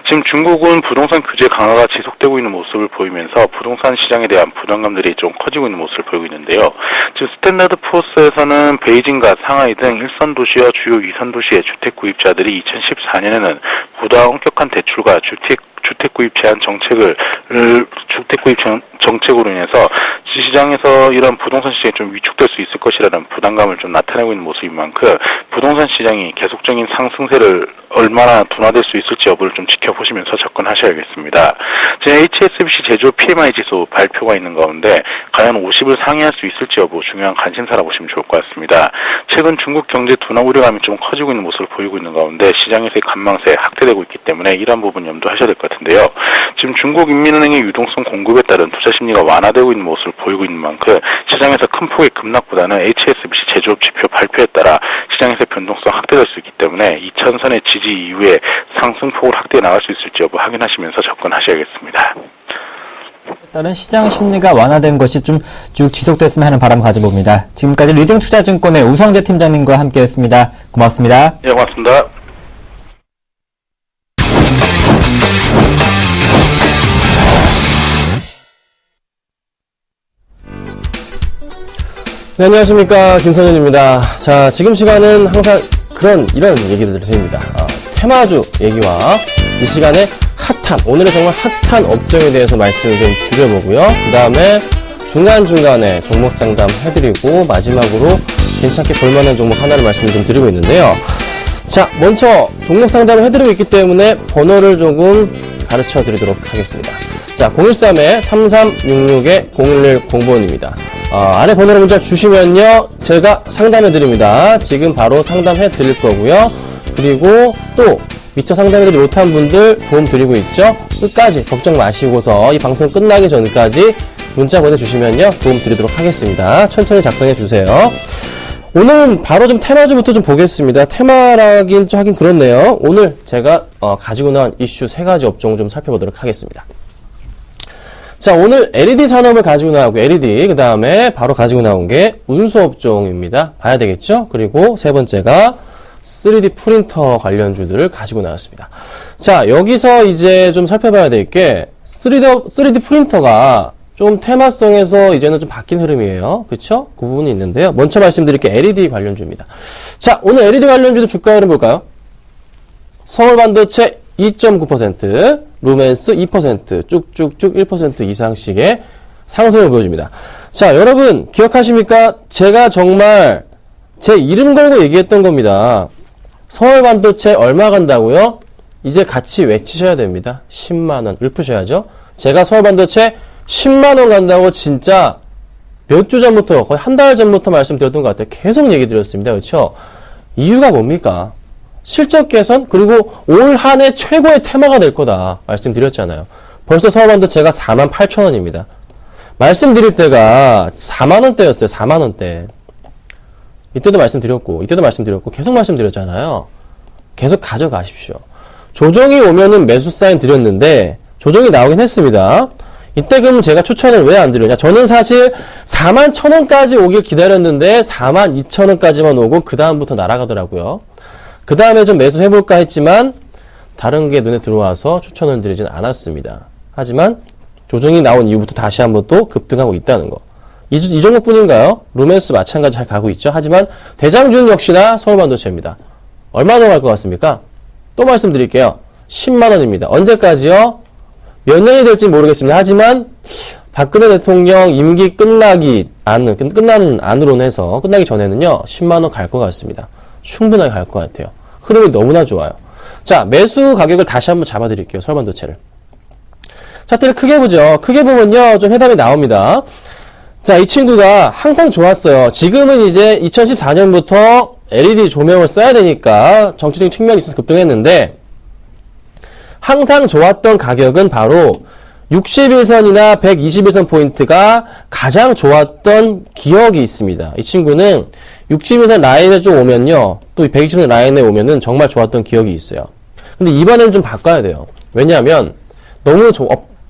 지금 중국은 부동산 규제 강화가 지속되고 있는 모습을 보이면서 부동산 시장에 대한 부담감들이 좀 커지고 있는 모습을 보이고 있는데요. 지금 스탠다드 포어스에서는 베이징과 상하이 등 1선 도시와 주요 2선 도시의 주택 구입자들이 2014년에는 보다 엄격한 대출과 주택 구입 제한 정책으로 인해서 시장에서 이런 부동산 시장이 좀 위축될 수 있을 것이라는 부담감을 좀 나타내고 있는 모습인 만큼 부동산 시장이 계속적인 상승세를 얼마나 둔화될 수 있을지 여부를 좀 지켜보시면서 접근하셔야겠습니다. 제 HSBC 제조업 PMI 지수 발표가 있는 가운데 과연 50을 상회할 수 있을지 여부 중요한 관심사라 보시면 좋을 것 같습니다. 최근 중국 경제 둔화 우려감이 좀 커지고 있는 모습을 보이고 있는 가운데 시장에서의 관망세 확대되고 있기 때문에 이러한 부분 염두하셔야 될 것 같은데요. 지금 중국 인민은행의 유동성 공급에 따른 투자 심리가 완화되고 있는 모습을 보이고 있는 만큼 시장에서 큰 폭의 급락보다는 HSBC 제조업 지표 발표에 따라 시장에서의 변동성 확대될 수 있기 때문에 2000선의 지지 이후에 상승폭을 확대해 나갈 수 있을지 여부 확인하시면서 접근하셔야겠습니다. 따른 시장 심리가 완화된 것이 좀 쭉 지속됐으면 하는 바람 가져봅니다. 지금까지 리딩투자증권의 우성재 팀장님과 함께했습니다. 고맙습니다. 네, 고맙습니다. 네, 안녕하십니까. 김선현입니다. 자, 지금 시간은 항상 이런 얘기들을 드립니다. 테마주 얘기와 이 시간에 오늘의 정말 핫한 업종에 대해서 말씀을 좀 드려보고요. 그 다음에 중간중간에 종목 상담 해드리고 마지막으로 괜찮게 볼만한 종목 하나를 말씀을 좀 드리고 있는데요. 자, 먼저 종목 상담을 해드리고 있기 때문에 번호를 조금 가르쳐 드리도록 하겠습니다. 자, 013-3366-0110번입니다. 안에 번호를 문자 주시면요, 제가 상담해 드립니다. 지금 바로 상담해 드릴 거고요. 그리고 또 미처 상담해드리지 못한 분들 도움 드리고 있죠. 끝까지 걱정 마시고서 이 방송 끝나기 전까지 문자 보내주시면요, 도움 드리도록 하겠습니다. 천천히 작성해 주세요. 오늘은 바로 좀 테마주부터 좀 보겠습니다. 테마라긴 좀 하긴 그렇네요. 오늘 제가 가지고 나온 이슈 3가지 업종을 좀 살펴보도록 하겠습니다. 자, 오늘 LED 산업을 가지고 나오고 LED, 그 다음에 바로 가지고 나온 게 운수업종입니다. 봐야 되겠죠? 그리고 세 번째가 3D 프린터 관련주들을 가지고 나왔습니다. 자, 여기서 이제 좀 살펴봐야 될 게 3D 프린터가 좀 테마성에서 이제는 좀 바뀐 흐름이에요. 그쵸? 그 부분이 있는데요. 먼저 말씀드릴 게 LED 관련주입니다. 자, 오늘 LED 관련주도 주가 흐름 볼까요? 서울반도체 2.9%, 루멘스 2%, 쭉쭉쭉 1% 이상씩의 상승을 보여줍니다. 자, 여러분 기억하십니까? 제가 정말 제 이름 걸고 얘기했던 겁니다. 서울반도체 얼마 간다고요? 이제 같이 외치셔야 됩니다. 10만원 읊으셔야죠. 제가 서울반도체 10만원 간다고 진짜 몇 주 전부터, 거의 한 달 전부터 말씀드렸던 것 같아요. 계속 얘기 드렸습니다. 그렇죠? 이유가 뭡니까? 실적 개선, 그리고 올 한 해 최고의 테마가 될 거다 말씀드렸잖아요. 벌써 서울반도체가 48,000원입니다. 말씀드릴 때가 4만원대였어요. 4만원대. 이때도 말씀드렸고 계속 말씀드렸잖아요. 계속 가져가십시오. 조정이 오면은 매수 사인 드렸는데 조정이 나오긴 했습니다. 이때 그럼 제가 추천을 왜 안 드렸냐? 저는 사실 41,000원까지 오길 기다렸는데 42,000원까지만 오고 그 다음부터 날아가더라고요. 그 다음에 좀 매수해볼까 했지만 다른 게 눈에 들어와서 추천을 드리진 않았습니다. 하지만 조정이 나온 이후부터 다시 한번 또 급등하고 있다는 거. 이 종목뿐인가요? 루멘스 마찬가지 잘 가고 있죠. 하지만 대장주는 역시나 서울반도체입니다. 얼마 더 갈 것 같습니까? 또 말씀드릴게요. 10만원입니다. 언제까지요? 몇 년이 될지 모르겠습니다. 하지만 박근혜 대통령 임기 끝나는 안으로 해서 끝나기 전에는요, 10만원 갈 것 같습니다. 충분하게 갈 것 같아요. 흐름이 너무나 좋아요. 자, 매수 가격을 다시 한번 잡아드릴게요. 서울반도체를. 차트를 크게 보죠. 크게 보면요, 좀 해답이 나옵니다. 자, 이 친구가 항상 좋았어요. 지금은 이제 2014년부터 LED 조명을 써야 되니까 정치적인 측면이 있어서 급등했는데, 항상 좋았던 가격은 바로 61선이나 121선 포인트가 가장 좋았던 기억이 있습니다. 이 친구는 61선 라인에 좀 오면요. 또 120선 라인에 오면은 정말 좋았던 기억이 있어요. 근데 이번엔 좀 바꿔야 돼요. 왜냐하면 너무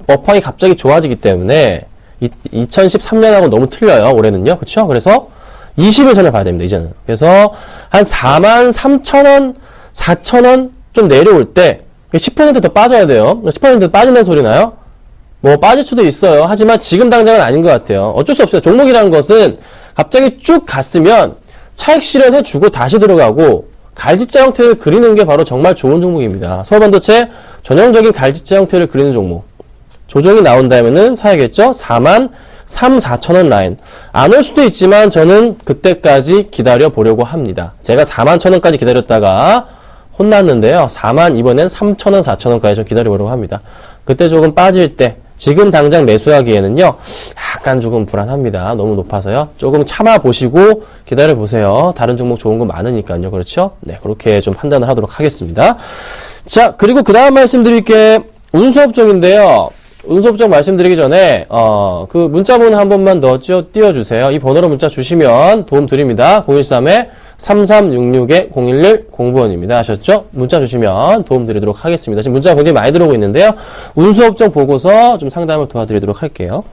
업황이 갑자기 좋아지기 때문에 2013년하고 너무 틀려요. 올해는요. 그렇죠? 그래서 21선을 봐야 됩니다. 이제는. 그래서 한 43,000원, 4,000원 좀 내려올 때 10%더 빠져야 돼요. 10% 빠진다는 소리 나요? 뭐 빠질 수도 있어요. 하지만 지금 당장은 아닌 것 같아요. 어쩔 수 없어요. 종목이라는 것은 갑자기 쭉 갔으면 차익 실현해주고 다시 들어가고 갈지자 형태를 그리는 게 바로 정말 좋은 종목입니다. 서울반도체 전형적인 갈지자 형태를 그리는 종목. 조정이 나온다면은 사야겠죠? 43,000원 라인. 안 올 수도 있지만 저는 그때까지 기다려 보려고 합니다. 제가 41,000원까지 기다렸다가 혼났는데요. 이번엔 3,000원, 4,000원까지 좀 기다려 보려고 합니다. 그때 조금 빠질 때, 지금 당장 매수하기에는요, 약간 조금 불안합니다. 너무 높아서요. 조금 참아보시고 기다려보세요. 다른 종목 좋은 거 많으니까요. 그렇죠? 네, 그렇게 좀 판단을 하도록 하겠습니다. 자, 그리고 그 다음 말씀드릴게, 운수업종인데요. 운수업종 말씀드리기 전에, 그 문자번호 한 번만 더 띄워주세요. 이 번호로 문자 주시면 도움 드립니다. 013-3366-011 공부원입니다. 아셨죠? 문자 주시면 도움 드리도록 하겠습니다. 지금 문자가 굉장히 많이 들어오고 있는데요. 운수업종 보고서 좀 상담을 도와드리도록 할게요.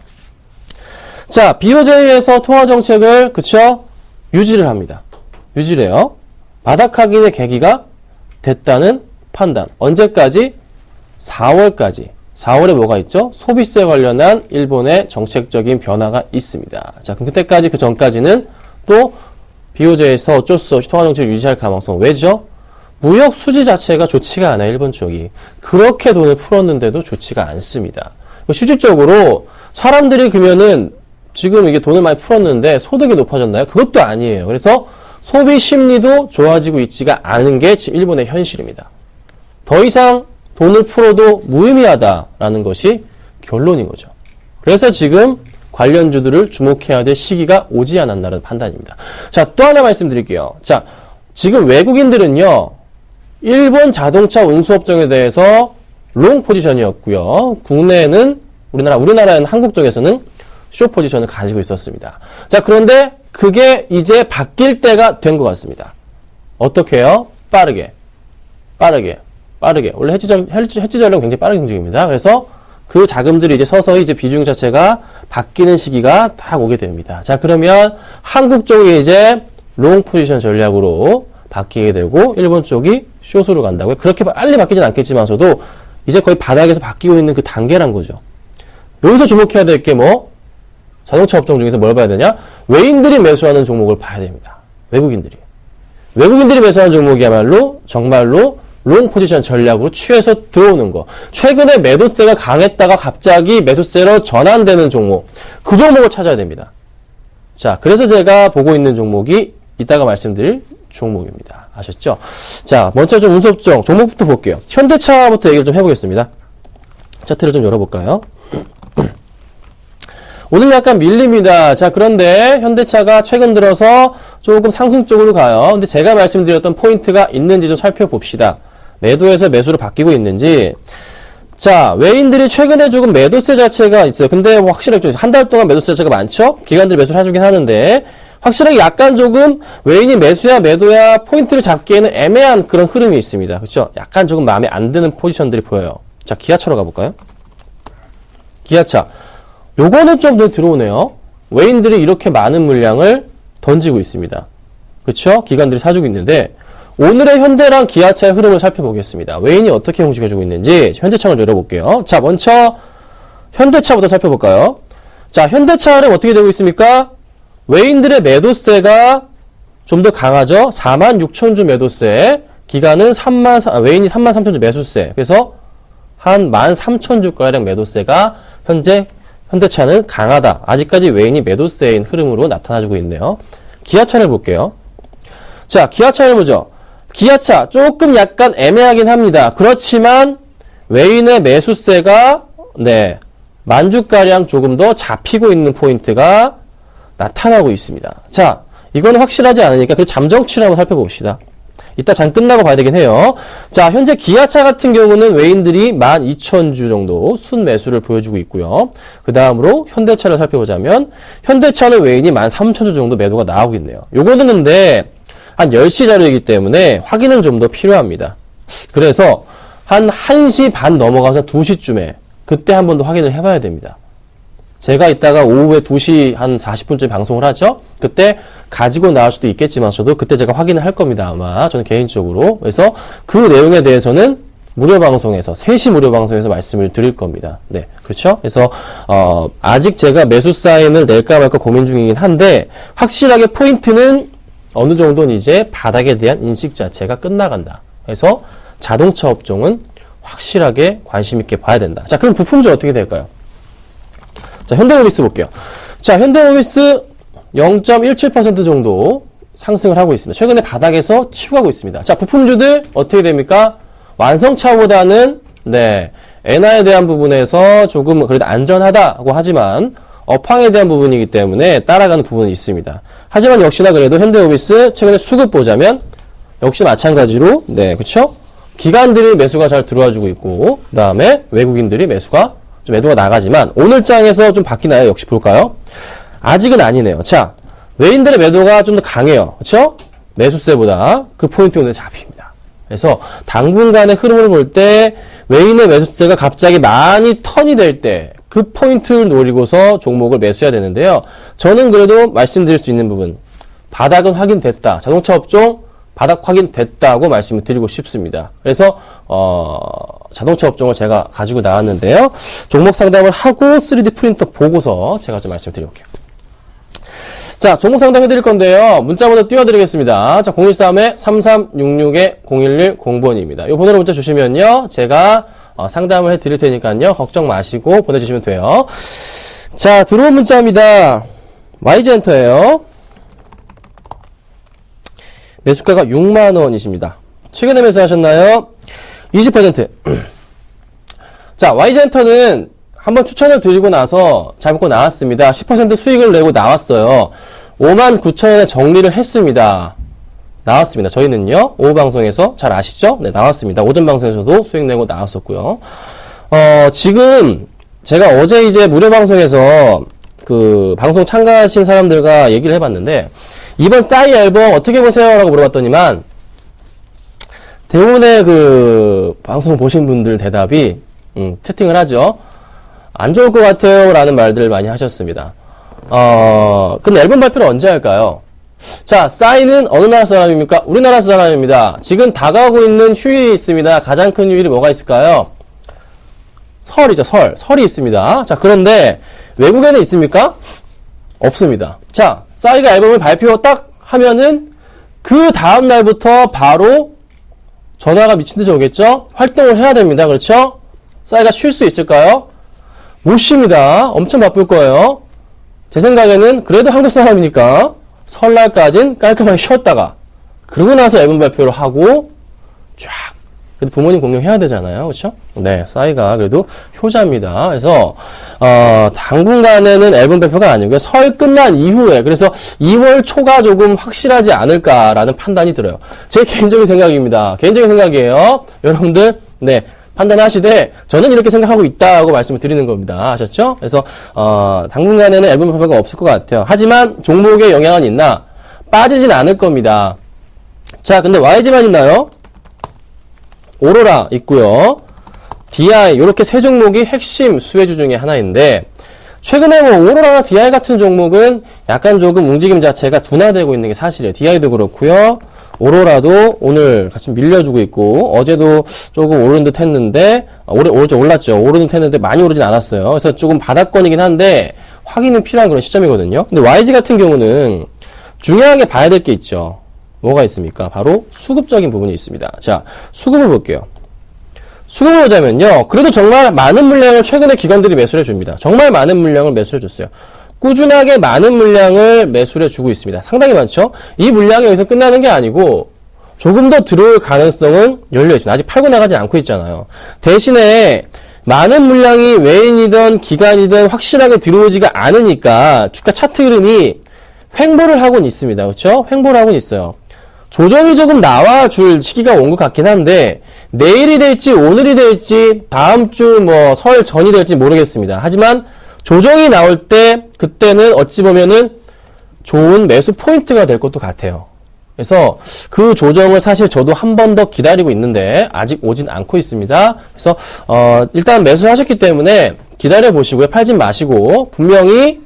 자, BOJ에서 통화정책을, 그쵸? 유지를 합니다. 유지를 해요. 바닥 확인의 계기가 됐다는 판단. 언제까지? 4월까지. 4월에 뭐가 있죠? 소비세 관련한 일본의 정책적인 변화가 있습니다. 자, 그럼 그때까지, 그 전까지는 또 BOJ에서 어쩔 수 없이 통화정책을 유지할 가능성. 왜죠? 무역 수지 자체가 좋지가 않아요, 일본 쪽이. 그렇게 돈을 풀었는데도 좋지가 않습니다. 실질적으로 사람들이 그러면은 지금 이게 돈을 많이 풀었는데 소득이 높아졌나요? 그것도 아니에요. 그래서 소비 심리도 좋아지고 있지가 않은 게 지금 일본의 현실입니다. 더 이상 돈을 풀어도 무의미하다라는 것이 결론인 거죠. 그래서 지금 관련주들을 주목해야 될 시기가 오지 않았나라는 판단입니다. 자, 또 하나 말씀드릴게요. 자, 지금 외국인들은요, 일본 자동차 운수업종에 대해서 롱 포지션이었고요. 국내에는 우리나라는 한국 쪽에서는 쇼 포지션을 가지고 있었습니다. 자, 그런데 그게 이제 바뀔 때가 된 것 같습니다. 어떻게 해요? 빠르게. 원래 해지 전략은 굉장히 빠르게 움직입니다. 그래서 그 자금들이 이제 서서히 이제 비중 자체가 바뀌는 시기가 딱 오게 됩니다. 자, 그러면 한국 쪽이 이제 롱 포지션 전략으로 바뀌게 되고 일본 쪽이 숏으로 간다고요. 그렇게 빨리 바뀌진 않겠지만서도 이제 거의 바닥에서 바뀌고 있는 그 단계란 거죠. 여기서 주목해야 될 게 뭐? 자동차 업종 중에서 뭘 봐야 되냐? 외인들이 매수하는 종목을 봐야 됩니다. 외국인들이 매수하는 종목이야말로 정말로 롱 포지션 전략으로 취해서 들어오는 거. 최근에 매도세가 강했다가 갑자기 매수세로 전환되는 종목. 그 종목을 찾아야 됩니다. 자, 그래서 제가 보고 있는 종목이 이따가 말씀드릴 종목입니다. 아셨죠? 자, 먼저 좀 운수업종 종목부터 볼게요. 현대차부터 얘기를 좀 해보겠습니다. 차트를 좀 열어볼까요? 오늘 약간 밀립니다. 자, 그런데 현대차가 최근 들어서 조금 상승 쪽으로 가요. 근데 제가 말씀드렸던 포인트가 있는지 좀 살펴봅시다. 매도에서 매수로 바뀌고 있는지. 자, 외인들이 최근에 조금 매도세 자체가 있어요. 근데 확실하게 한 달 동안 매도세 자체가 많죠? 기관들이 매수를 해주긴 하는데 확실하게 약간 조금 외인이 매수야 매도야 포인트를 잡기에는 애매한 그런 흐름이 있습니다. 그렇죠? 약간 조금 마음에 안 드는 포지션들이 보여요. 자, 기아차로 가볼까요? 기아차. 요거는 좀 눈에 들어오네요. 외인들이 이렇게 많은 물량을 던지고 있습니다. 그렇죠? 기관들이 사주고 있는데 오늘의 현대랑 기아차의 흐름을 살펴보겠습니다. 외인이 어떻게 움직여주고 있는지 현대차를 열어볼게요. 자, 먼저 현대차부터 살펴볼까요? 자, 현대차는 어떻게 되고 있습니까? 외인들의 매도세가 좀 더 강하죠. 46,000주 매도세, 기간은 외인이 33,000주 매수세. 그래서 한 13,000주가량 매도세가 현대차는 강하다. 아직까지 외인이 매도세인 흐름으로 나타나주고 있네요. 기아차를 볼게요. 자, 기아차를 보죠. 기아차 조금 약간 애매하긴 합니다. 그렇지만 외인의 매수세가 10,000주가량 조금 더 잡히고 있는 포인트가 나타나고 있습니다. 자, 이건 확실하지 않으니까 그 잠정치를 한번 살펴봅시다. 이따 장 끝나고 봐야 되긴 해요. 자, 현재 기아차 같은 경우는 외인들이 12,000주 정도 순매수를 보여주고 있고요. 그 다음으로 현대차를 살펴보자면 현대차는 외인이 13,000주 정도 매도가 나오고 있네요. 요거는 근데 한 10시 자료이기 때문에 확인은 좀 더 필요합니다. 그래서 한 1시 반 넘어가서 2시쯤에 그때 한 번 더 확인을 해봐야 됩니다. 제가 이따가 오후에 2시 한 40분쯤 방송을 하죠. 그때 가지고 나올 수도 있겠지만 저도 그때 제가 확인을 할 겁니다. 아마 저는 개인적으로. 그래서 그 내용에 대해서는 무료 방송에서 3시 무료 방송에서 말씀을 드릴 겁니다. 네, 그렇죠? 그래서 아직 제가 매수 사인을 낼까 말까 고민 중이긴 한데 확실하게 포인트는 어느 정도는 이제 바닥에 대한 인식 자체가 끝나간다. 그래서 자동차 업종은 확실하게 관심 있게 봐야 된다. 자, 그럼 부품주 어떻게 될까요? 자, 현대모비스 볼게요. 자, 현대모비스 0.17% 정도 상승을 하고 있습니다. 최근에 바닥에서 치고 가고 있습니다. 자, 부품주들 어떻게 됩니까? 완성차보다는 네, 엔화에 대한 부분에서 조금 그래도 안전하다고 하지만 업황에 대한 부분이기 때문에 따라가는 부분이 있습니다. 하지만 역시나 그래도 현대모비스 최근에 수급 보자면 역시 마찬가지로 네, 그렇죠? 기관들이 매수가 잘 들어와주고 있고 그 다음에 외국인들이 매도가 나가지만 오늘 장에서 좀 바뀌나요? 역시 볼까요? 아직은 아니네요. 자, 외인들의 매도가 좀 더 강해요. 그렇죠? 매수세보다 그 포인트 오늘 잡힙니다. 그래서 당분간의 흐름을 볼 때 외인의 매수세가 갑자기 많이 턴이 될 때 그 포인트를 노리고서 종목을 매수해야 되는데요. 저는 그래도 말씀드릴 수 있는 부분 바닥은 확인됐다. 자동차 업종 바닥 확인됐다고 말씀을 드리고 싶습니다. 그래서 자동차 업종을 제가 가지고 나왔는데요. 종목 상담을 하고 3D 프린터 보고서 제가 좀 말씀을 드려볼게요. 자, 종목 상담 해드릴 건데요. 문자번호 띄워드리겠습니다. 자, 013-3366-0110번입니다. 이 번호로 문자 주시면요. 제가 상담을 해드릴 테니까요. 걱정 마시고 보내주시면 돼요. 자, 들어온 문자입니다. YG엔터예요. 매수가가 6만원이십니다. 최근에 매수하셨나요? 20%. 자, YG엔터는 한번 추천을 드리고 나서 잡고 나왔습니다. 10% 수익을 내고 나왔어요. 59,000원에 정리를 했습니다. 나왔습니다. 저희는요, 오후 방송에서 잘 아시죠? 네, 나왔습니다. 오전 방송에서도 수익 내고 나왔었고요. 지금 제가 어제 이제 무료 방송에서 그 방송 참가하신 사람들과 얘기를 해봤는데, 이번 싸이 앨범 어떻게 보세요? 라고 물어봤더니만, 대부분의 그 방송 보신 분들 대답이, 채팅을 하죠. 안 좋을 것 같아요. 라는 말들을 많이 하셨습니다. 근데 앨범 발표를 언제 할까요? 자, 싸이는 어느 나라 사람입니까? 우리나라 사람입니다. 지금 다가오고 있는 휴일이 있습니다. 가장 큰 휴일이 뭐가 있을까요? 설이죠, 설. 설이 있습니다. 자, 그런데 외국에는 있습니까? 없습니다. 자, 싸이가 앨범을 발표 딱 하면은 그 다음 날부터 바로 전화가 미친듯이 오겠죠? 활동을 해야 됩니다. 그렇죠? 싸이가 쉴 수 있을까요? 못 쉽니다. 엄청 바쁠 거예요. 제 생각에는 그래도 한국 사람이니까 설날까진 깔끔하게 쉬었다가 그러고 나서 앨범 발표를 하고 쫙 그래도 부모님 공경해야 되잖아요. 그렇죠? 네, 싸이가 그래도 효자입니다. 그래서 당분간에는 앨범 발표가 아니고요. 설 끝난 이후에 그래서 2월 초가 조금 확실하지 않을까라는 판단이 들어요. 제 개인적인 생각입니다. 개인적인 생각이에요. 여러분들 네, 판단하시되 저는 이렇게 생각하고 있다고 말씀을 드리는 겁니다. 아셨죠? 그래서 당분간에는 앨범 발표가 없을 것 같아요. 하지만 종목에 영향은 있나? 빠지진 않을 겁니다. 자, 근데 YG만 있나요? 오로라 있고요. DI 이렇게 세 종목이 핵심 수혜주 중에 하나인데 최근에 뭐 오로라나 DI 같은 종목은 약간 조금 움직임 자체가 둔화되고 있는 게 사실이에요. DI도 그렇고요. 오로라도 오늘 같이 밀려주고 있고 어제도 조금 오른 듯 했는데 어제 올랐죠. 오른 듯 했는데 많이 오르진 않았어요. 그래서 조금 바닥권이긴 한데 확인은 필요한 그런 시점이거든요. 근데 YG 같은 경우는 중요하게 봐야 될 게 있죠. 뭐가 있습니까? 바로 수급적인 부분이 있습니다. 자, 수급을 볼게요. 수급을 보자면요. 그래도 정말 많은 물량을 최근에 기관들이 매수를 해줍니다. 정말 많은 물량을 매수해 줬어요. 꾸준하게 많은 물량을 매수를 해주고 있습니다. 상당히 많죠? 이 물량이 여기서 끝나는 게 아니고 조금 더 들어올 가능성은 열려 있습니다. 아직 팔고 나가지 않고 있잖아요. 대신에 많은 물량이 외인이든 기관이든 확실하게 들어오지가 않으니까 주가 차트 흐름이 횡보를 하고는 있습니다. 그렇죠? 횡보를 하고는 있어요. 조정이 조금 나와줄 시기가 온 것 같긴 한데 내일이 될지 오늘이 될지 다음 주 뭐 설 전이 될지 모르겠습니다. 하지만 조정이 나올 때 그때는 어찌 보면은 좋은 매수 포인트가 될 것도 같아요. 그래서 그 조정을 사실 저도 한 번 더 기다리고 있는데 아직 오진 않고 있습니다. 그래서 일단 매수하셨기 때문에 기다려 보시고요. 팔진 마시고 분명히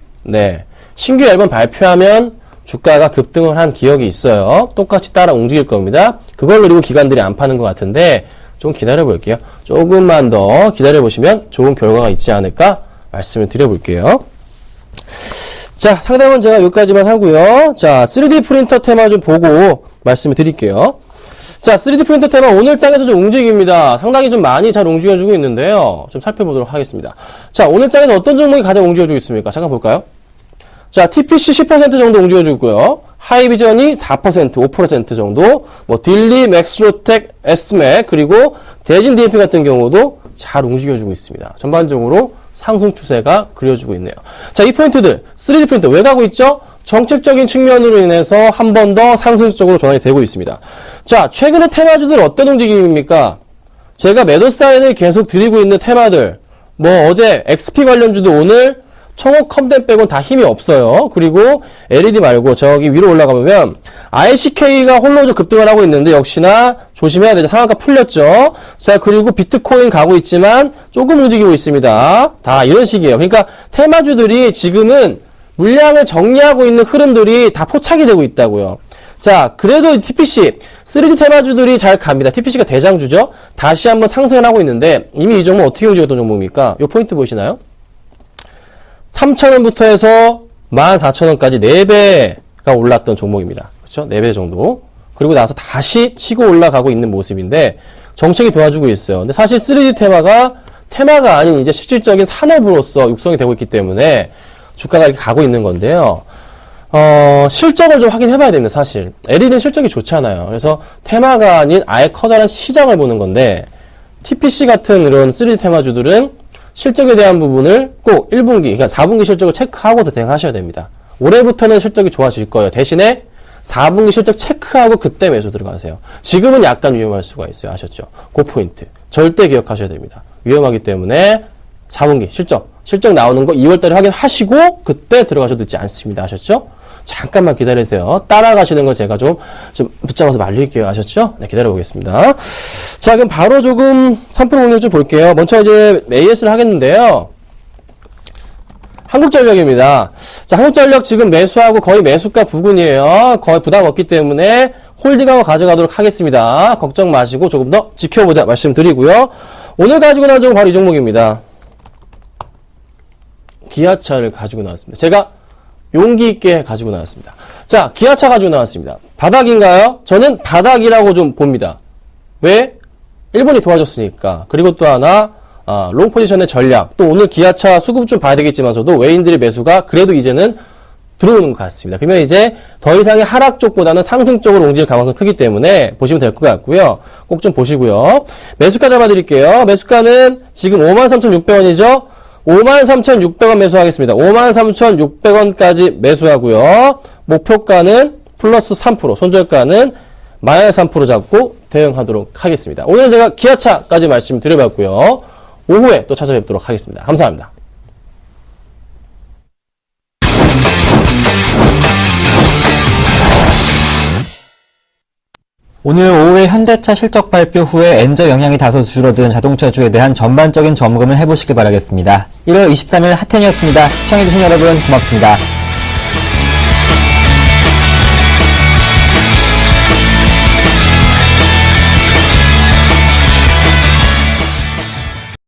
신규 앨범 발표하면 주가가 급등을 한 기억이 있어요. 똑같이 따라 움직일 겁니다. 그걸 노리고 기관들이 안 파는 것 같은데 좀 기다려 볼게요. 조금만 더 기다려 보시면 좋은 결과가 있지 않을까 말씀을 드려볼게요. 자, 상담은 제가 여기까지만 하고요. 자, 3D 프린터 테마 좀 보고 말씀을 드릴게요. 자, 3D 프린터 테마 오늘 장에서 좀 움직입니다. 상당히 좀 많이 잘 움직여주고 있는데요. 좀 살펴보도록 하겠습니다. 자, 오늘 장에서 어떤 종목이 가장 움직여주고 있습니까? 잠깐 볼까요? 자, TPC 10% 정도 움직여주고 있고요. 하이비전이 4%, 5% 정도, 뭐 딜리, 맥스로텍, 에스맥, 그리고 대진 DMP 같은 경우도 잘 움직여주고 있습니다. 전반적으로 상승 추세가 그려지고 있네요. 자, 이 포인트들 3D 프린터 왜 가고 있죠? 정책적인 측면으로 인해서 한 번 더 상승적으로 전환이 되고 있습니다. 자, 최근에 테마주들 어떤 움직임입니까? 제가 매도 사인을 계속 드리고 있는 테마들, 뭐 어제 XP 관련주도 오늘 청호 컴덴 빼곤 다 힘이 없어요. 그리고 LED 말고 저기 위로 올라가 보면 ICK가 홀로 급등을 하고 있는데 역시나 조심해야 되죠. 상한가 풀렸죠. 자, 그리고 비트코인 가고 있지만 조금 움직이고 있습니다. 다 이런 식이에요. 그러니까 테마주들이 지금은 물량을 정리하고 있는 흐름들이 다 포착이 되고 있다고요. 자, 그래도 TPC 3D 테마주들이 잘 갑니다. TPC가 대장주죠. 다시 한번 상승을 하고 있는데 이미 이 종목 어떻게 움직였던 종목입니까? 이 포인트 보이시나요? 3,000원부터 해서 14,000원까지 4배가 올랐던 종목입니다. 그렇죠? 4배 정도. 그리고 나서 다시 치고 올라가고 있는 모습인데 정책이 도와주고 있어요. 근데 사실 3D 테마가 아닌 이제 실질적인 산업으로서 육성이 되고 있기 때문에 주가가 이렇게 가고 있는 건데요. 실적을 좀 확인해 봐야 됩니다, 사실. LED는 실적이 좋잖아요. 그래서 테마가 아닌 아예 커다란 시장을 보는 건데 TPC 같은 이런 3D 테마주들은 실적에 대한 부분을 꼭 1분기, 그러니까 4분기 실적을 체크하고서 대응하셔야 됩니다. 올해부터는 실적이 좋아질 거예요. 대신에 4분기 실적 체크하고 그때 매수 들어가세요. 지금은 약간 위험할 수가 있어요. 아셨죠? 그 포인트. 절대 기억하셔야 됩니다. 위험하기 때문에 4분기 실적 나오는 거 2월달에 확인하시고 그때 들어가셔도 늦지 않습니다. 아셨죠? 잠깐만 기다리세요. 따라가시는 거 제가 좀 붙잡아서 말릴게요. 아셨죠? 네, 기다려보겠습니다. 자, 그럼 바로 조금 상품 공략 좀 볼게요. 먼저 이제 AS를 하겠는데요. 한국전력입니다. 자, 한국전력 지금 매수하고 거의 매수가 부근이에요. 거의 부담 없기 때문에 홀딩하고 가져가도록 하겠습니다. 걱정 마시고 조금 더 지켜보자 말씀드리고요. 오늘 가지고 나온 종목 바로 이 종목입니다. 기아차를 가지고 나왔습니다. 제가 용기 있게 가지고 나왔습니다. 자, 기아차 가지고 나왔습니다. 바닥인가요? 저는 바닥이라고 좀 봅니다. 왜? 일본이 도와줬으니까. 그리고 또 하나, 롱 포지션의 전략. 또 오늘 기아차 수급 좀 봐야 되겠지만서도 외인들의 매수가 그래도 이제는 들어오는 것 같습니다. 그러면 이제 더 이상의 하락 쪽보다는 상승 쪽으로 움직일 가능성이 크기 때문에 보시면 될 것 같고요. 꼭 좀 보시고요. 매수가 잡아드릴게요. 매수가는 지금 53,600원이죠? 53,600원 매수하겠습니다. 53,600원까지 매수하고요. 목표가는 플러스 3%, 손절가는 마이너스 3% 잡고 대응하도록 하겠습니다. 오늘은 제가 기아차까지 말씀드려봤고요. 오후에 또 찾아뵙도록 하겠습니다. 감사합니다. 오늘 오후에 현대차 실적 발표 후에 엔저 영향이 다소 줄어든 자동차주에 대한 전반적인 점검을 해보시길 바라겠습니다. 1월 23일 핫텐이었습니다. 시청해주신 여러분 고맙습니다.